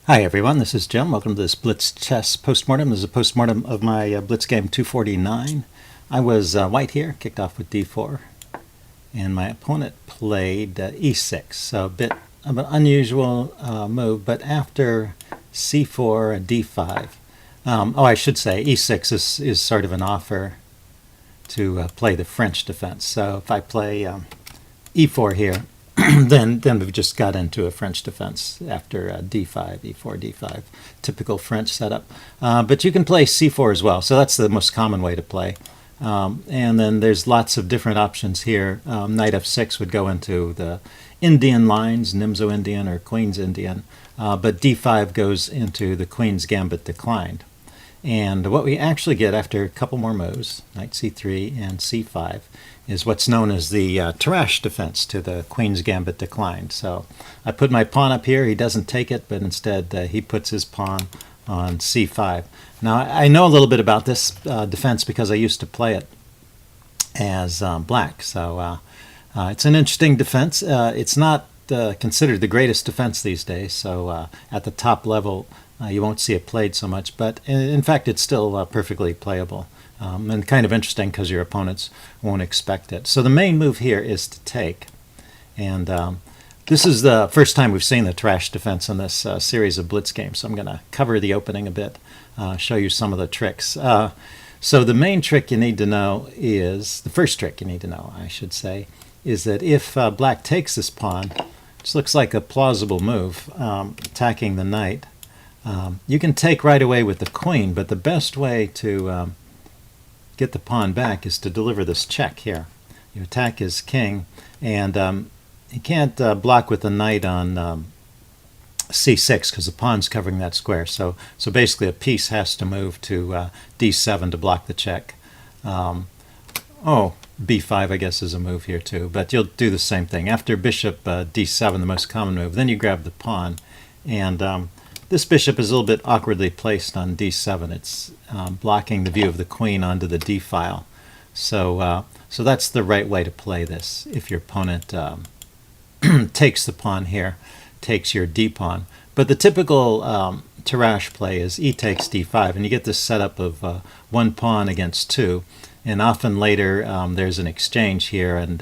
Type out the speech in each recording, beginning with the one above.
Hi everyone, this is Jim. Welcome to this Blitz chess postmortem. This is a postmortem of my Blitz game 249. I was white here, kicked off with d4, and my opponent played e6. So a bit of an unusual move, but after c4 and d5, I should say e6 is sort of an offer to play the French defense. So if I play e4 here, then we've just got into a French defense after d5, e4, d5, typical French setup. But you can play c4 as well, so that's the most common way to play. And then there's lots of different options here. Knight f6 would go into the Indian lines, Nimzo Indian or Queen's Indian, but d5 goes into the Queen's Gambit declined. And what we actually get after a couple more moves, knight c3 and c5, is what's known as the Tarrasch defense to the Queen's Gambit declined. So I put my pawn up here. He doesn't take it, but instead he puts his pawn on c5. Now I know a little bit about this defense because I used to play it as black. So it's an interesting defense. It's not considered the greatest defense these days. So at the top level, you won't see it played so much, but in fact it's still perfectly playable. And kind of interesting because your opponents won't expect it. So the main move here is to take. And this is the first time we've seen the Tarrasch defense in this series of Blitz games. So I'm going to cover the opening a bit, show you some of the tricks. So the main trick you need to know is, the first trick you need to know, I should say, is that if black takes this pawn, which looks like a plausible move, attacking the knight, you can take right away with the queen, but the best way to get the pawn back is to deliver this check here. You attack his king, and he can't block with the knight on c6 because the pawn's covering that square. So basically a piece has to move to d7 to block the check. b5 I guess is a move here too, but you'll do the same thing. After bishop d7, the most common move, then you grab the pawn, and this bishop is a little bit awkwardly placed on d7. It's blocking the view of the queen onto the d file. So that's the right way to play this. If your opponent takes the pawn here, takes your d pawn. But the typical Tarrasch play is e takes d5, and you get this setup of one pawn against two. And often later there's an exchange here, and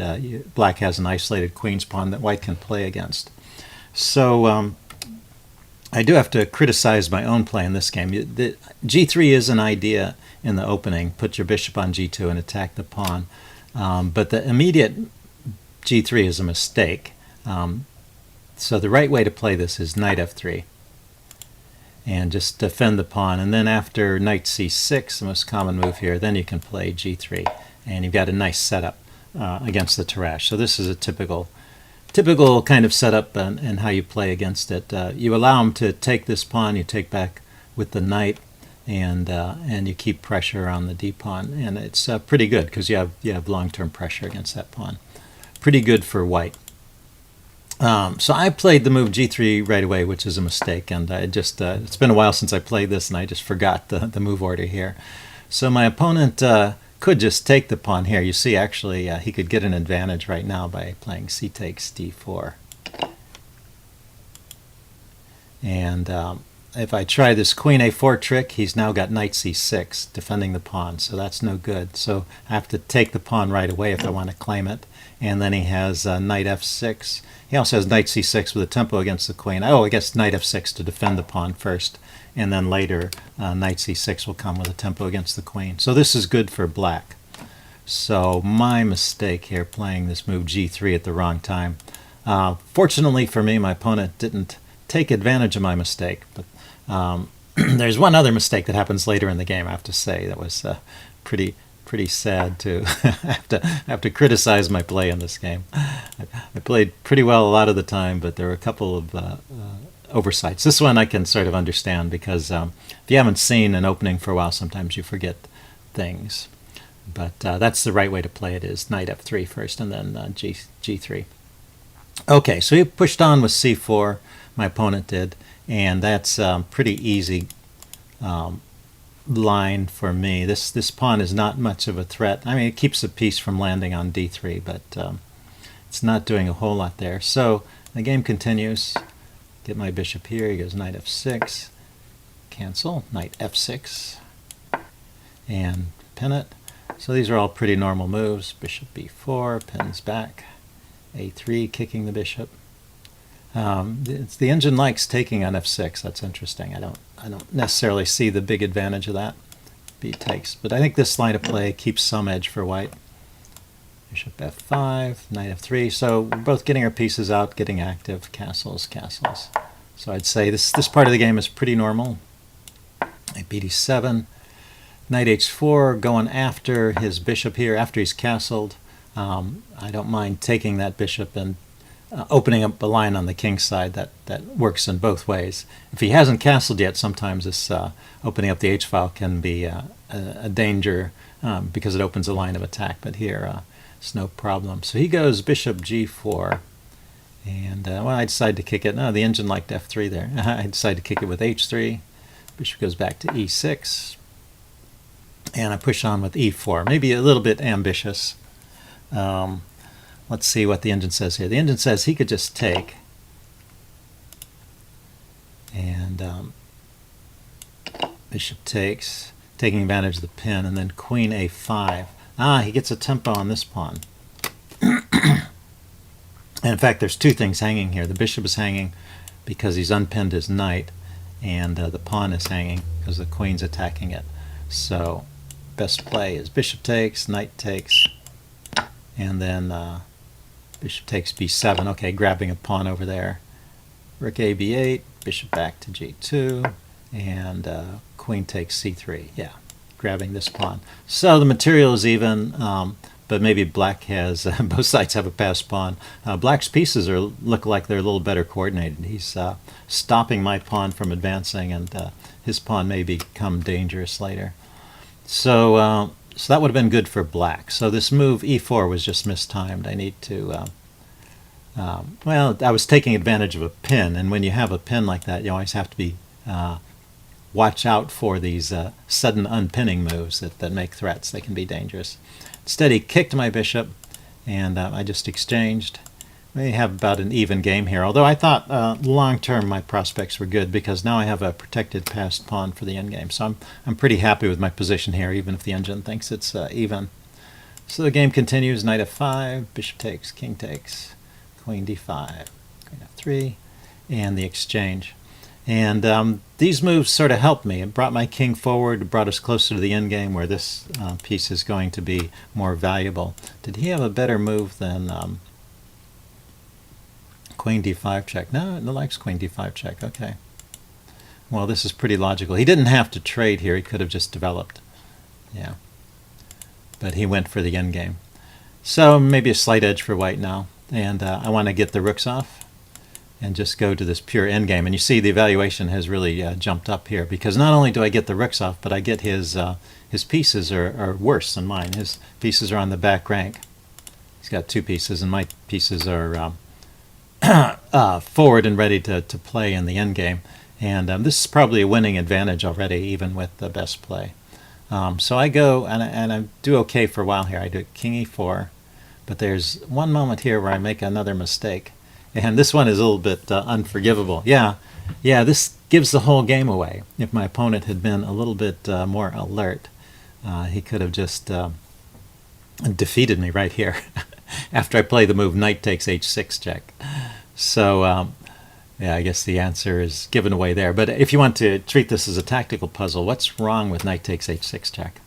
black has an isolated queen's pawn that white can play against. So I do have to criticize my own play in this game. G3 is an idea in the opening. Put your bishop on G2 and attack the pawn. But the immediate G3 is a mistake. So the right way to play this is knight F3. And just defend the pawn. And then after knight C6, the most common move here, then you can play G3. And you've got a nice setup against the Tarrasch. So this is a typical kind of setup and how you play against it. You allow him to take this pawn, you take back with the knight, and you keep pressure on the d pawn, and it's pretty good because you have long-term pressure against that pawn. Pretty good for white. So I played the move g3 right away, which is a mistake, and it's been a while since I played this, and I just forgot the move order here. So my opponent could just take the pawn here. You see, actually, he could get an advantage right now by playing c takes d4. And if I try this queen a4 trick, he's now got knight c6, defending the pawn, so that's no good. So I have to take the pawn right away if I want to claim it. And then he has knight f6. He also has knight c6 with a tempo against the queen. I guess knight f6 to defend the pawn first, and then later knight c6 will come with a tempo against the queen. So this is good for black. So my mistake here, playing this move g3 at the wrong time. Fortunately for me, my opponent didn't take advantage of my mistake, but there's one other mistake that happens later in the game, I have to say, that was pretty sad to have to criticize my play in this game. I played pretty well a lot of the time, but there were a couple of oversights. This one I can sort of understand because if you haven't seen an opening for a while, sometimes you forget things. But that's the right way to play it, is knight f3 first and then g3. Okay, so he pushed on with c4, my opponent did, and that's pretty easy line for me. This pawn is not much of a threat. I mean, it keeps the piece from landing on d3, but it's not doing a whole lot there. So the game continues. get my bishop here. He goes knight f6, cancel, knight f6, and pin it. So these are all pretty normal moves. Bishop b4, pins back, a3, kicking the bishop. The engine likes taking on f6. That's interesting. I don't necessarily see the big advantage of that. B takes, but I think this line of play keeps some edge for white. Bishop f5, knight f3. So we're both getting our pieces out, getting active. Castles, castles. So I'd say this part of the game is pretty normal. Knight bd7, knight h4, going after his bishop here after he's castled. I don't mind taking that bishop and opening up a line on the king's side. That works in both ways. If he hasn't castled yet, sometimes this opening up the h-file can be a danger because it opens a line of attack. But here, it's no problem. So he goes bishop g4, and well, I decide to kick it. No, the engine liked f3 there. I decide to kick it with h3. Bishop goes back to e6, and I push on with e4. Maybe a little bit ambitious. Let's see what the engine says here. The engine says he could just take, and bishop takes, taking advantage of the pin, and then queen a5. He gets a tempo on this pawn. And in fact, there's two things hanging here. The bishop is hanging because he's unpinned his knight, and the pawn is hanging because the queen's attacking it. So best play is bishop takes, knight takes, and then bishop takes b7. Okay, grabbing a pawn over there. Rook a b8, bishop back to g2, and queen takes c3. Yeah, grabbing this pawn. So the material is even, but maybe black has, both sides have a passed pawn. Black's pieces look like they're a little better coordinated. He's stopping my pawn from advancing, and his pawn may become dangerous later. So that would have been good for black. So this move e4 was just mistimed. I need to, well, I was taking advantage of a pin, and when you have a pin like that, you always have to be watch out for these sudden unpinning moves that make threats. They can be dangerous. Instead, he kicked my bishop, and I just exchanged. We have about an even game here, although I thought long-term my prospects were good because now I have a protected passed pawn for the endgame. So I'm pretty happy with my position here, even if the engine thinks it's even. So the game continues. Knight f5, bishop takes, king takes, queen d5, queen f3, and the exchange. And these moves sort of helped me. It brought my king forward, it brought us closer to the endgame where this piece is going to be more valuable. Did he have a better move than queen d5 check? No, it likes queen d5 check. Okay. Well, this is pretty logical. He didn't have to trade here. He could have just developed. Yeah. But he went for the endgame. So maybe a slight edge for white now. And I want to get the rooks off and just go to this pure endgame. And you see the evaluation has really jumped up here because not only do I get the rooks off, but I get his pieces are worse than mine. His pieces are on the back rank. He's got two pieces, and my pieces are forward and ready to play in the endgame. And this is probably a winning advantage already, even with the best play. So I go, and I do okay for a while here. I do king e4, but there's one moment here where I make another mistake. And this one is a little bit unforgivable. Yeah, this gives the whole game away. If my opponent had been a little bit more alert, he could have just defeated me right here after I play the move knight takes h6 check. So yeah, I guess the answer is given away there. But if you want to treat this as a tactical puzzle, what's wrong with knight takes h6 check?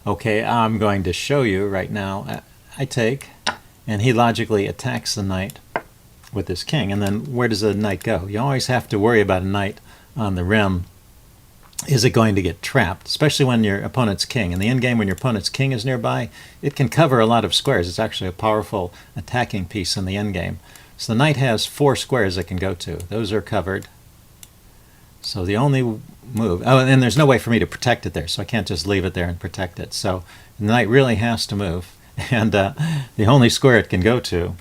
Okay, I'm going to show you right now. I take, and he logically attacks the knight with his king. And then where does the knight go? You always have to worry about a knight on the rim. Is it going to get trapped, especially when your opponent's king? In the endgame, when your opponent's king is nearby, it can cover a lot of squares. It's actually a powerful attacking piece in the endgame. So the knight has 4 squares it can go to. Those are covered. So the only move, oh, and there's no way for me to protect it there, so I can't just leave it there and protect it. So the knight really has to move, and the only square it can go to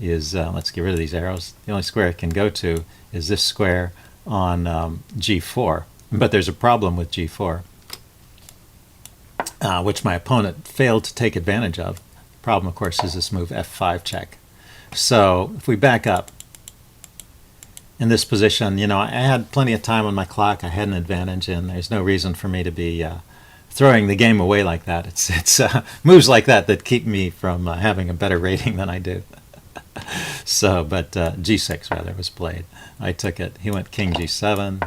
is, let's get rid of these arrows, the only square it can go to is this square on g4. But there's a problem with g4, which my opponent failed to take advantage of. Problem, of course, is this move f5 check. So if we back up in this position, you know, I had plenty of time on my clock. I had an advantage, and there's no reason for me to be throwing the game away like that. It's moves like that that keep me from having a better rating than I do. So, but g6 rather was played. I took it. He went king g7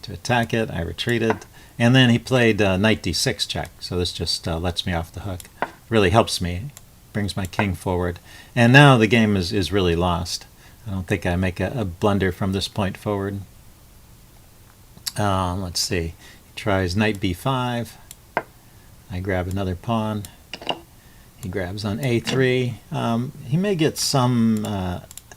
to attack it. I retreated, and then he played knight d6 check. So this just lets me off the hook. Really helps me, brings my king forward, and now the game is really lost. I don't think I make a blunder from this point forward. Let's see. He tries knight b5. I grab another pawn. He grabs on a3. He may get some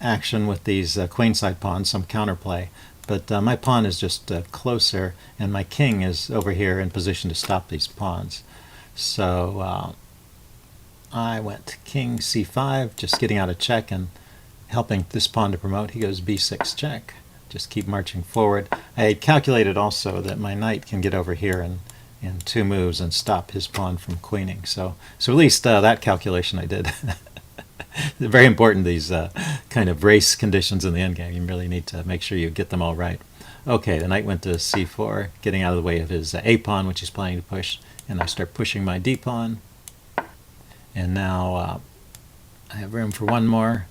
action with these queenside pawns, some counterplay, but my pawn is just closer, and my king is over here in position to stop these pawns. So I went king c5, just getting out a check and helping this pawn to promote. He goes b6 check. Just keep marching forward. I had calculated also that my knight can get over here in 2 moves and stop his pawn from queening. So at least that calculation I did. Very important, these kind of race conditions in the endgame. You really need to make sure you get them all right. Okay, the knight went to c4, getting out of the way of his a pawn, which he's planning to push, and I start pushing my d pawn. And now I have room for one more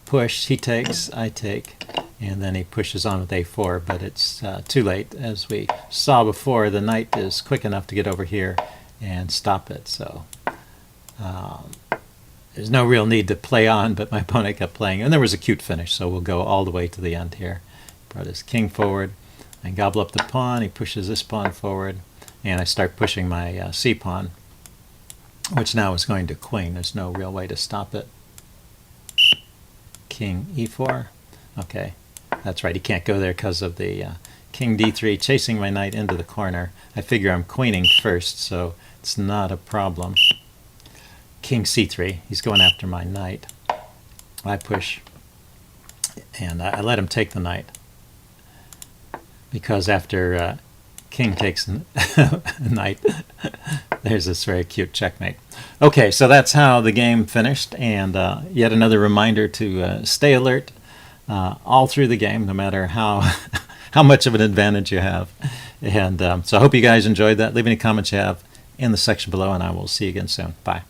push. He takes, I take, and then he pushes on with a4, but it's too late. As we saw before, the knight is quick enough to get over here and stop it. So there's no real need to play on, but my opponent kept playing, and there was a cute finish, so we'll go all the way to the end here. Brought his king forward and gobble up the pawn. He pushes this pawn forward, and I start pushing my c pawn, which now is going to queen. There's no real way to stop it. King e4. Okay, that's right, he can't go there because of the king d3 chasing my knight into the corner. I figure I'm queening first, so it's not a problem. King c3, he's going after my knight. I push, and I let him take the knight, because after king takes knight, there's this very cute checkmate. Okay, so that's how the game finished, and yet another reminder to stay alert all through the game, no matter how much of an advantage you have. And so I hope you guys enjoyed that. Leave any comments you have in the section below, and I will see you again soon. Bye.